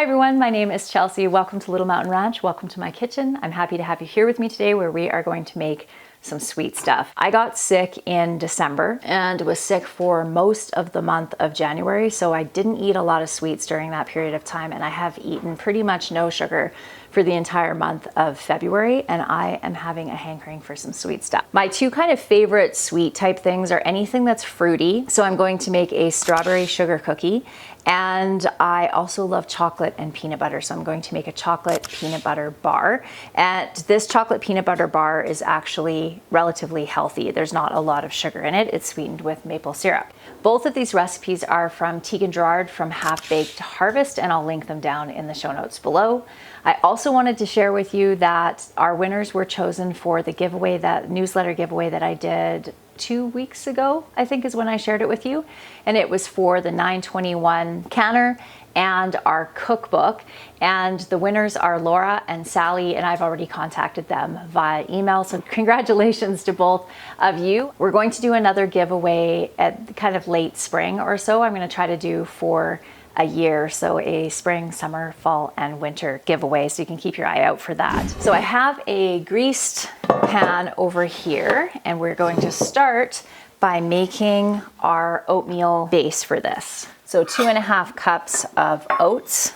Hi everyone, my name is Chelsea. Welcome to Little Mountain Ranch. Welcome to my kitchen. I'm happy to have you here with me today where we are going to make some sweet stuff. I got sick in December and was sick for most of the month of January, so I didn't eat a lot of sweets during that period of time, and I have eaten pretty much no sugar for the entire month of February, and I am having a hankering for some sweet stuff. My two kind of favorite sweet type things are anything that's fruity. So I'm going to make a strawberry sugar cookie, and I also love chocolate and peanut butter. So I'm going to make a chocolate peanut butter bar. And this chocolate peanut butter bar is actually relatively healthy. There's not a lot of sugar in it. It's sweetened with maple syrup. Both of these recipes are from Teagen Gerard from Half Baked Harvest, and I'll link them down in the show notes below. I also wanted to share with you that our winners were chosen for the giveaway, that newsletter giveaway that I did 2 weeks ago, I think is when I shared it with you. And it was for the 921 canner and our cookbook. And the winners are Laura and Sally, and I've already contacted them via email. So congratulations to both of you. We're going to do another giveaway at kind of late spring or so. I'm going to try to do for a year, so a spring, summer, fall, and winter giveaway, so you can keep your eye out for that. So I have a greased pan over here, and we're going to start by making our oatmeal base for this. So 2.5 cups of oats.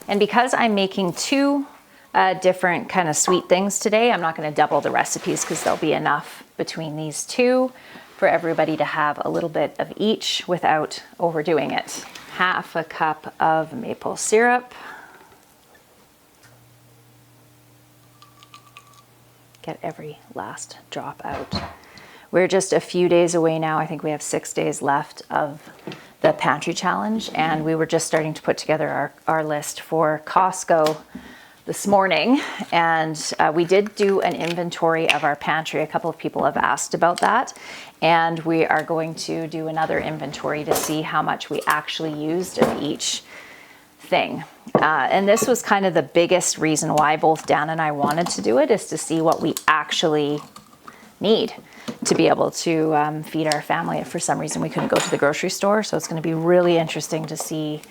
And because I'm making two different kind of sweet things today, I'm not going to double the recipes because there'll be enough between these two for everybody to have a little bit of each without overdoing it. 1/2 cup of maple syrup. Get every last drop out. We're just a few days away now. I think we have 6 days left of the pantry challenge, and we were just starting to put together our list for Costco this morning, and we did do an inventory of our pantry. A couple of people have asked about that, and we are going to do another inventory to see how much we actually used of each thing. And this was kind of the biggest reason why both Dan and I wanted to do it, is to see what we actually need to be able to feed our family if for some reason we couldn't go to the grocery store. So it's going to be really interesting to see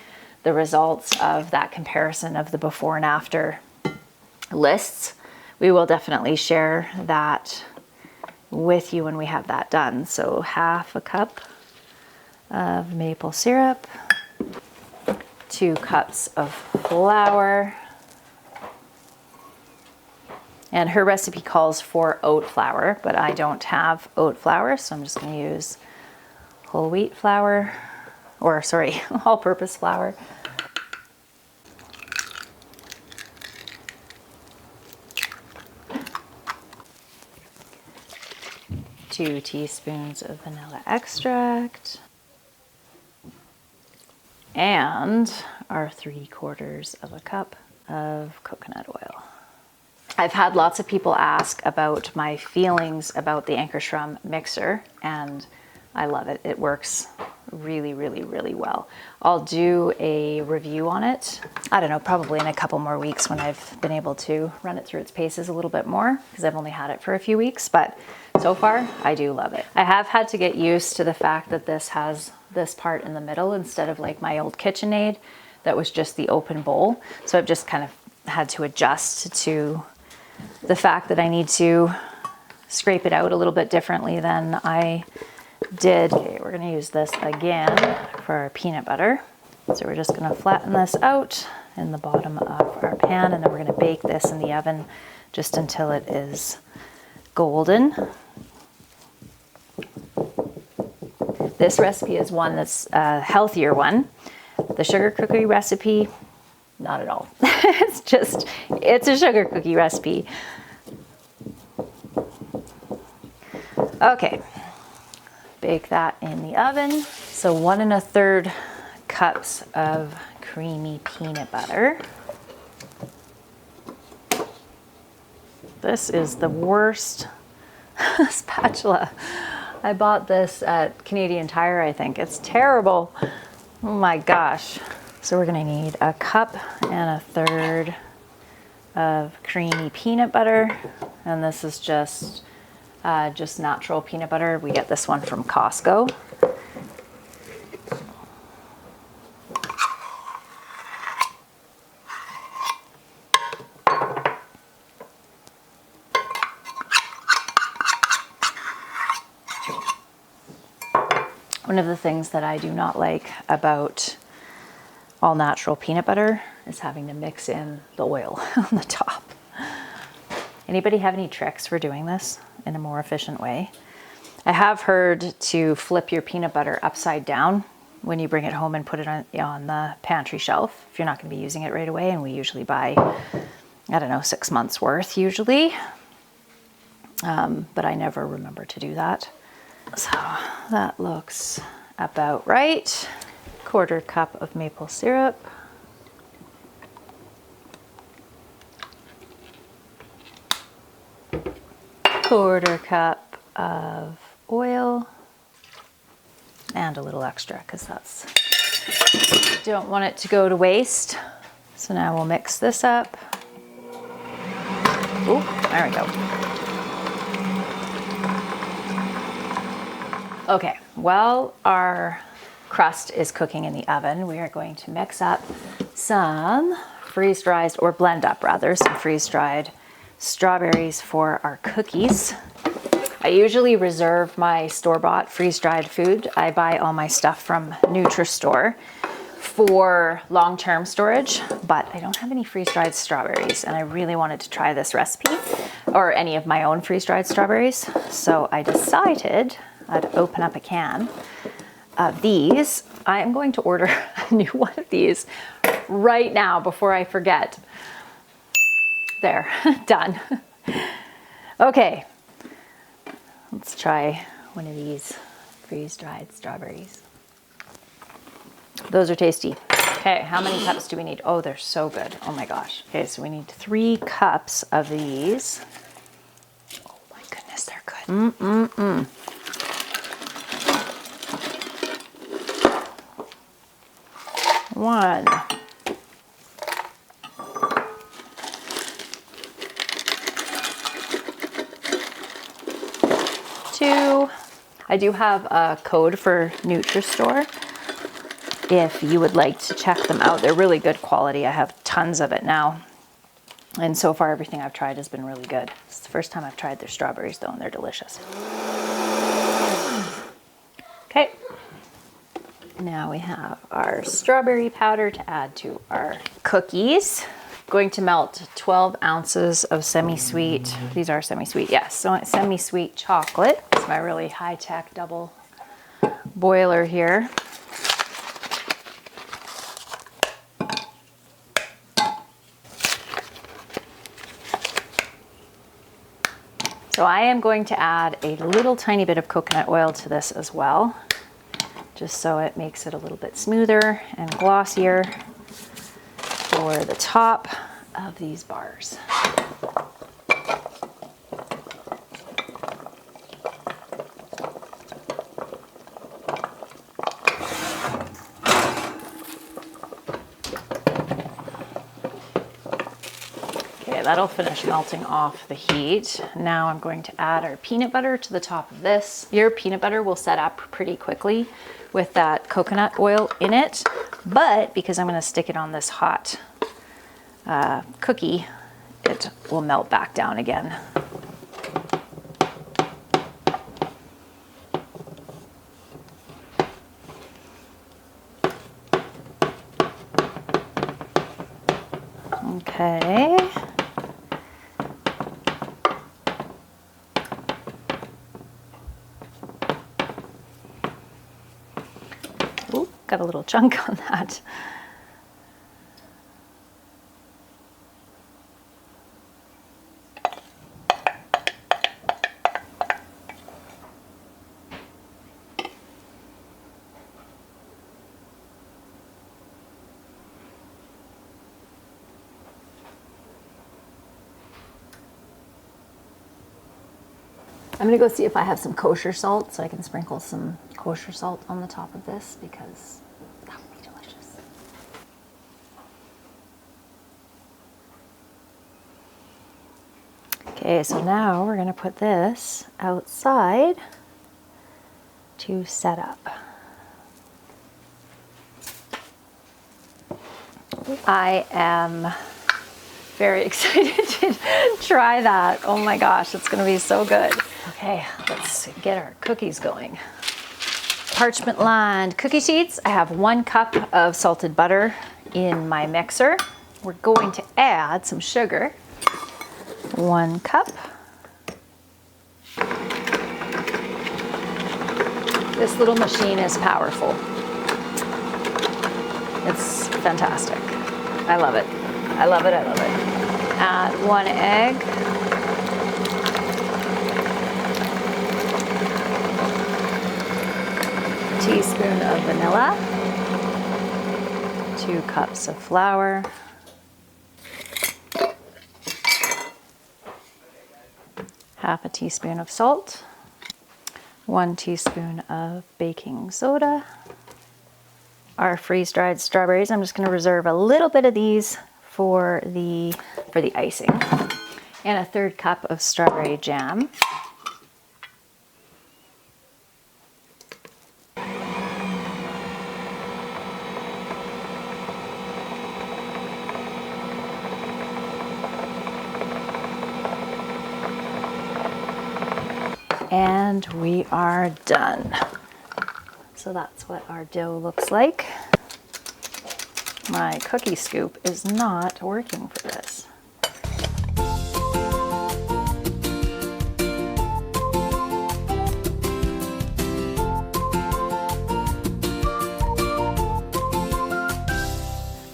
the results of that comparison of the before and after lists. We will definitely share that with you when we have that done. So 1/2 cup of maple syrup, 2 cups of flour, and her recipe calls for oat flour, but I don't have oat flour, so I'm just going to use whole wheat flour, or sorry, all-purpose flour. 2 teaspoons of vanilla extract, and our 3/4 of a cup of coconut oil. I've had lots of people ask about my feelings about the Anchor Shrum mixer, and I love it. It works really, really, really well. I'll do a review on it, I don't know, probably in a couple more weeks when I've been able to run it through its paces a little bit more, because I've only had it for a few weeks, but so far I do love it. I have had to get used to the fact that this has this part in the middle instead of like my old KitchenAid that was just the open bowl. So I've just kind of had to adjust to the fact that I need to scrape it out a little bit differently than I did. Okay, we're going to use this again for our peanut butter. So we're just going to flatten this out in the bottom of our pan, and then we're going to bake this in the oven just until it is golden. This recipe is one that's a healthier one. The sugar cookie recipe, not at all. It's a sugar cookie recipe. Okay, bake that in the oven. So 1 1/3 cups of creamy peanut butter. This is the worst spatula. I bought this at Canadian Tire, I think. It's terrible. Oh my gosh. So we're gonna need 1 1/3 cups of creamy peanut butter, and this is just natural peanut butter. We get this one from Costco. One of the things that I do not like about all natural peanut butter is having to mix in the oil on the top. Anybody have any tricks for doing this in a more efficient way? I have heard to flip your peanut butter upside down when you bring it home and put it on the pantry shelf if you're not going to be using it right away. And we usually buy, I don't know, 6 months worth usually. But I never remember to do that. So that looks about right. 1/4 cup of maple syrup. Quarter cup of oil. And a little extra because don't want it to go to waste. So now we'll mix this up. Ooh, there we go. Okay, while our crust is cooking in the oven, we are going to mix up some freeze-dried, or blend up rather, some freeze-dried strawberries for our cookies. I usually reserve my store-bought freeze-dried food. I buy all my stuff from Nutristore for long-term storage, but I don't have any freeze-dried strawberries, and I really wanted to try this recipe, or any of my own freeze-dried strawberries. So I decided I'd open up a can of these. I am going to order a new one of these right now before I forget. There, done. Okay. Let's try one of these freeze-dried strawberries. Those are tasty. Okay, how many cups do we need? Oh, they're so good. Oh my gosh. Okay, so we need 3 cups of these. Oh my goodness, they're good. 1. 2. I do have a code for Nutristore if you would like to check them out. They're really good quality. I have tons of it now. And so far, everything I've tried has been really good. It's the first time I've tried their strawberries though, and they're delicious. Okay. Now we have our strawberry powder to add to our cookies. Going to melt 12 ounces of semi-sweet, these are semi-sweet, yes, so semi-sweet chocolate. It's my really high-tech double boiler here. So I am going to add a little tiny bit of coconut oil to this as well, just so it makes it a little bit smoother and glossier for the top of these bars. Okay, that'll finish melting off the heat. Now I'm going to add our peanut butter to the top of this. Your peanut butter will set up pretty quickly with that coconut oil in it, but because I'm going to stick it on this hot cookie, it will melt back down again. Okay. Ooh, got a little chunk on that. I'm gonna go see if I have some kosher salt so I can sprinkle some kosher salt on the top of this because that would be delicious. Okay, so now we're gonna put this outside to set up. I am very excited to try that. Oh my gosh, it's gonna be so good. Okay, let's get our cookies going. parchment lined cookie sheets. I have 1 cup of salted butter in my mixer. We're going to add some sugar. 1 cup. This little machine is powerful. It's fantastic. I love it. I love it, I love it. Add 1 egg. Teaspoon of vanilla. 2 cups of flour. Half a teaspoon of salt. 1 teaspoon of baking soda. Our freeze-dried strawberries, I'm just going to reserve a little bit of these for the icing. And a 1/3 cup of strawberry jam. And we are done. So that's what our dough looks like. My cookie scoop is not working for this.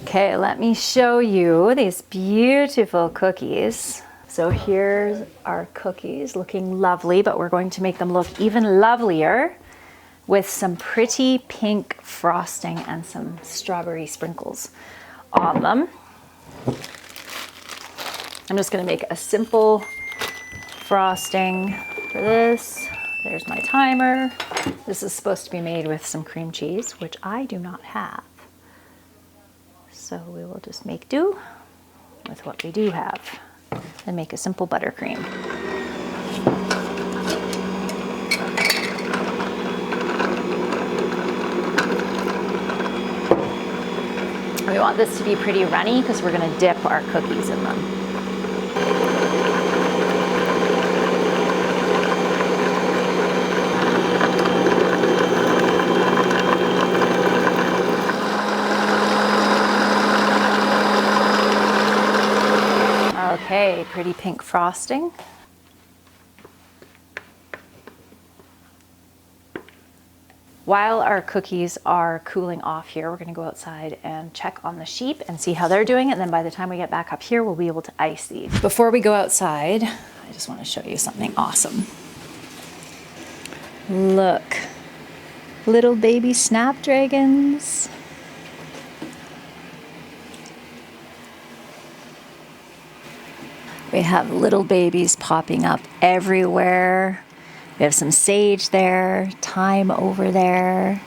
Okay, let me show you these beautiful cookies. So here's our cookies looking lovely, but we're going to make them look even lovelier with some pretty pink frosting and some strawberry sprinkles on them. I'm just going to make a simple frosting for this. There's my timer. This is supposed to be made with some cream cheese, which I do not have. So we will just make do with what we do have and make a simple buttercream. We want this to be pretty runny because we're going to dip our cookies in them. Okay, pretty pink frosting. While our cookies are cooling off here, we're going to go outside and check on the sheep and see how they're doing. And then by the time we get back up here, we'll be able to ice these. Before we go outside, I just want to show you something awesome. Look, little baby snapdragons. We have little babies popping up everywhere. We have some sage there, thyme over there.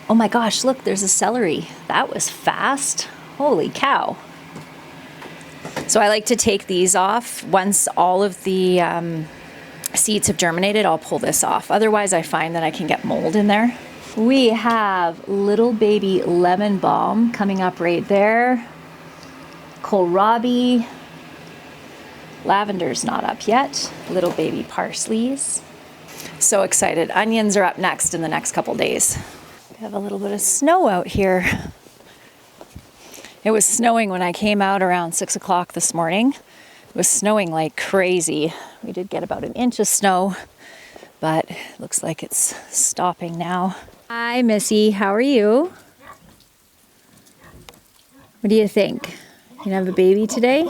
Oh my gosh, look, there's a celery. That was fast. Holy cow. So I like to take these off. Once all of the seeds have germinated, I'll pull this off. Otherwise, I find that I can get mold in there. We have little baby lemon balm coming up right there. Kohlrabi. Lavender's not up yet. Little baby parsleys. So excited. Onions are up next in the next couple days. We have a little bit of snow out here. It was snowing when I came out around 6 o'clock this morning. It was snowing like crazy. We did get about 1 inch of snow, but it looks like it's stopping now. Hi, Missy. How are you? What do you think? You gonna have a baby today?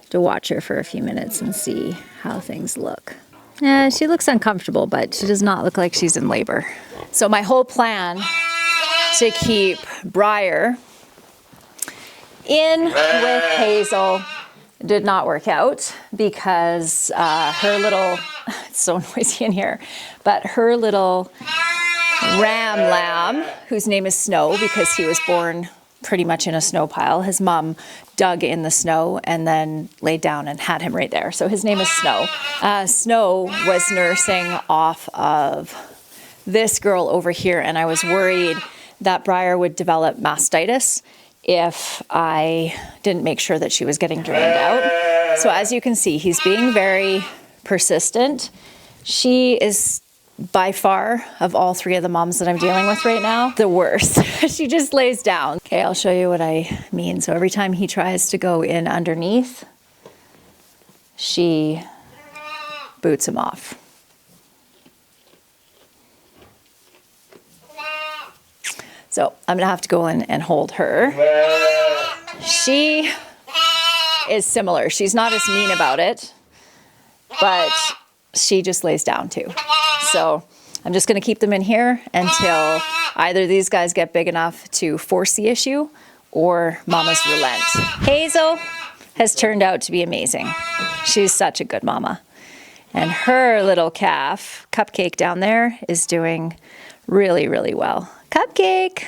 To watch her for a few minutes and see how things look. She looks uncomfortable, but she does not look like she's in labor. So my whole plan to keep Briar in with Hazel did not work out because her little, it's so noisy in here, but her little ram lamb, whose name is Snow because he was born pretty much in a snow pile. His mom dug in the snow and then laid down and had him right there. So his name is Snow. Snow was nursing off of this girl over here, and I was worried that Briar would develop mastitis if I didn't make sure that she was getting drained out. So as you can see, he's being very persistent. She is by far, of all three of the moms that I'm dealing with right now, the worst. She just lays down. Okay, I'll show you what I mean. So every time he tries to go in underneath, she boots him off. So I'm gonna have to go in and hold her. She is similar. She's not as mean about it, but she just lays down too. So I'm just gonna keep them in here until either these guys get big enough to force the issue or Mama's relent. Hazel has turned out to be amazing. She's such a good mama. And her little calf, Cupcake down there, is doing really, really well. Cupcake!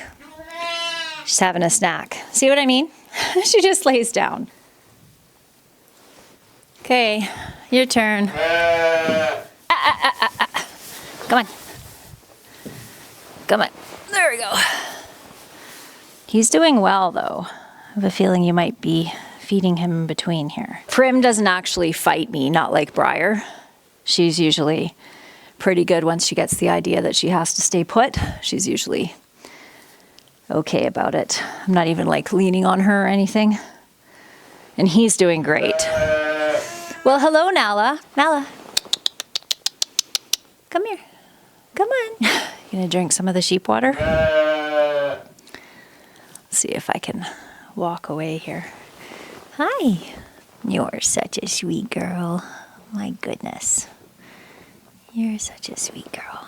She's having a snack. See what I mean? She just lays down. Okay, your turn. Come on. Come on. There we go. He's doing well, though. I have a feeling you might be feeding him in between here. Prim doesn't actually fight me, not like Briar. She's usually pretty good once she gets the idea that she has to stay put. She's usually okay about it. I'm not even like leaning on her or anything. And he's doing great. Well, hello, Nala. Nala. Come here. Come on. You gonna drink some of the sheep water? Let's see if I can walk away here. Hi. You're such a sweet girl. My goodness. You're such a sweet girl.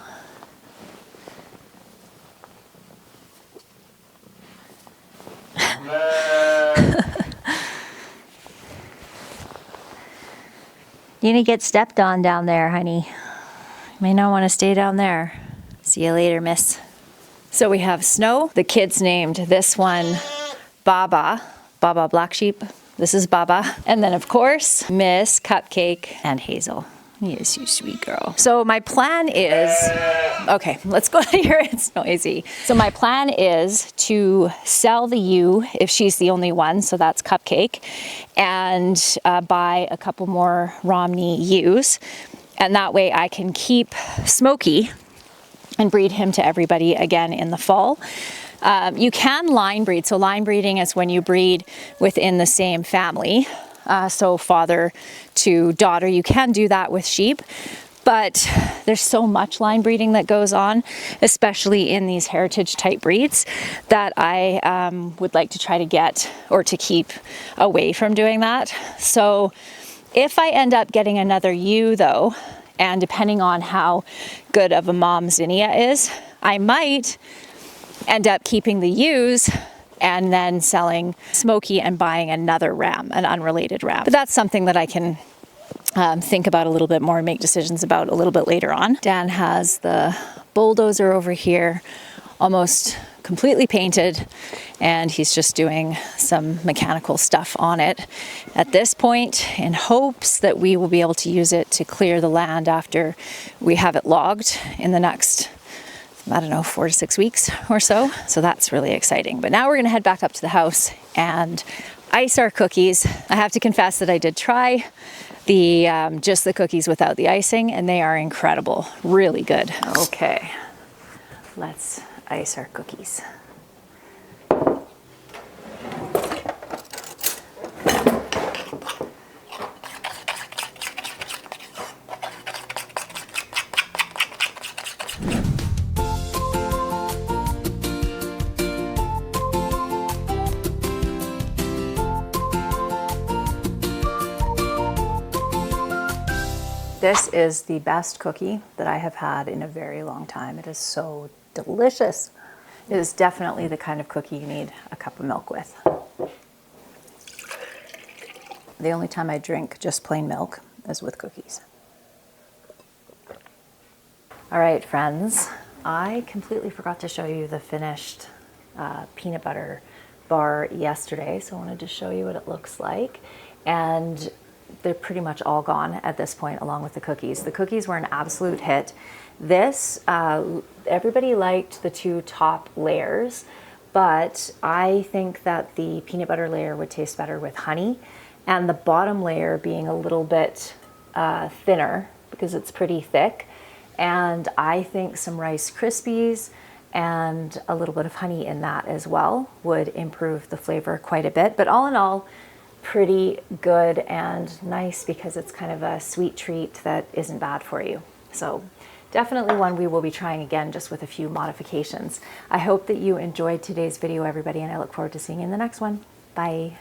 You're gonna get stepped on down there, honey. You may not want to stay down there. See you later, miss. So we have Snow. The kids named this one Baba. Baba Black Sheep. This is Baba. And then, of course, Miss Cupcake and Hazel. Yes, you sweet girl. So my plan is, okay, let's go out of here. It's noisy. So my plan is to sell the ewe if she's the only one. So that's Cupcake, and buy a couple more Romney ewes. And that way I can keep Smokey and breed him to everybody again in the fall. You can line breed. So line breeding is when you breed within the same family. So father to daughter, you can do that with sheep, but there's so much line breeding that goes on, especially in these heritage type breeds, that I would like to try to get or to keep away from doing that. So if I end up getting another ewe though, and depending on how good of a mom Zinnia is, I might end up keeping the ewes and then selling Smokey and buying another ram, an unrelated ram. But that's something that I can think about a little bit more and make decisions about a little bit later on. Dan has the bulldozer over here, almost completely painted, and he's just doing some mechanical stuff on it at this point in hopes that we will be able to use it to clear the land after we have it logged in the next, I don't know, 4 to 6 weeks or so. So that's really exciting. But now we're gonna head back up to the house and ice our cookies. I have to confess that I did try the just the cookies without the icing, and they are incredible, really good. Okay, let's ice our cookies. This is the best cookie that I have had in a very long time. It is so delicious. It is definitely the kind of cookie you need a cup of milk with. The only time I drink just plain milk is with cookies. All right, friends, I completely forgot to show you the finished peanut butter bar yesterday, so I wanted to show you what it looks like. And they're pretty much all gone at this point, along with the cookies. The cookies were an absolute hit. This, everybody liked the 2 top layers, but I think that the peanut butter layer would taste better with honey, and the bottom layer being a little bit thinner because it's pretty thick. And I think some Rice Krispies and a little bit of honey in that as well would improve the flavor quite a bit. But all in all, pretty good and nice because it's kind of a sweet treat that isn't bad for you. So definitely one we will be trying again, just with a few modifications. I hope that you enjoyed today's video, everybody, and I look forward to seeing you in the next one. Bye.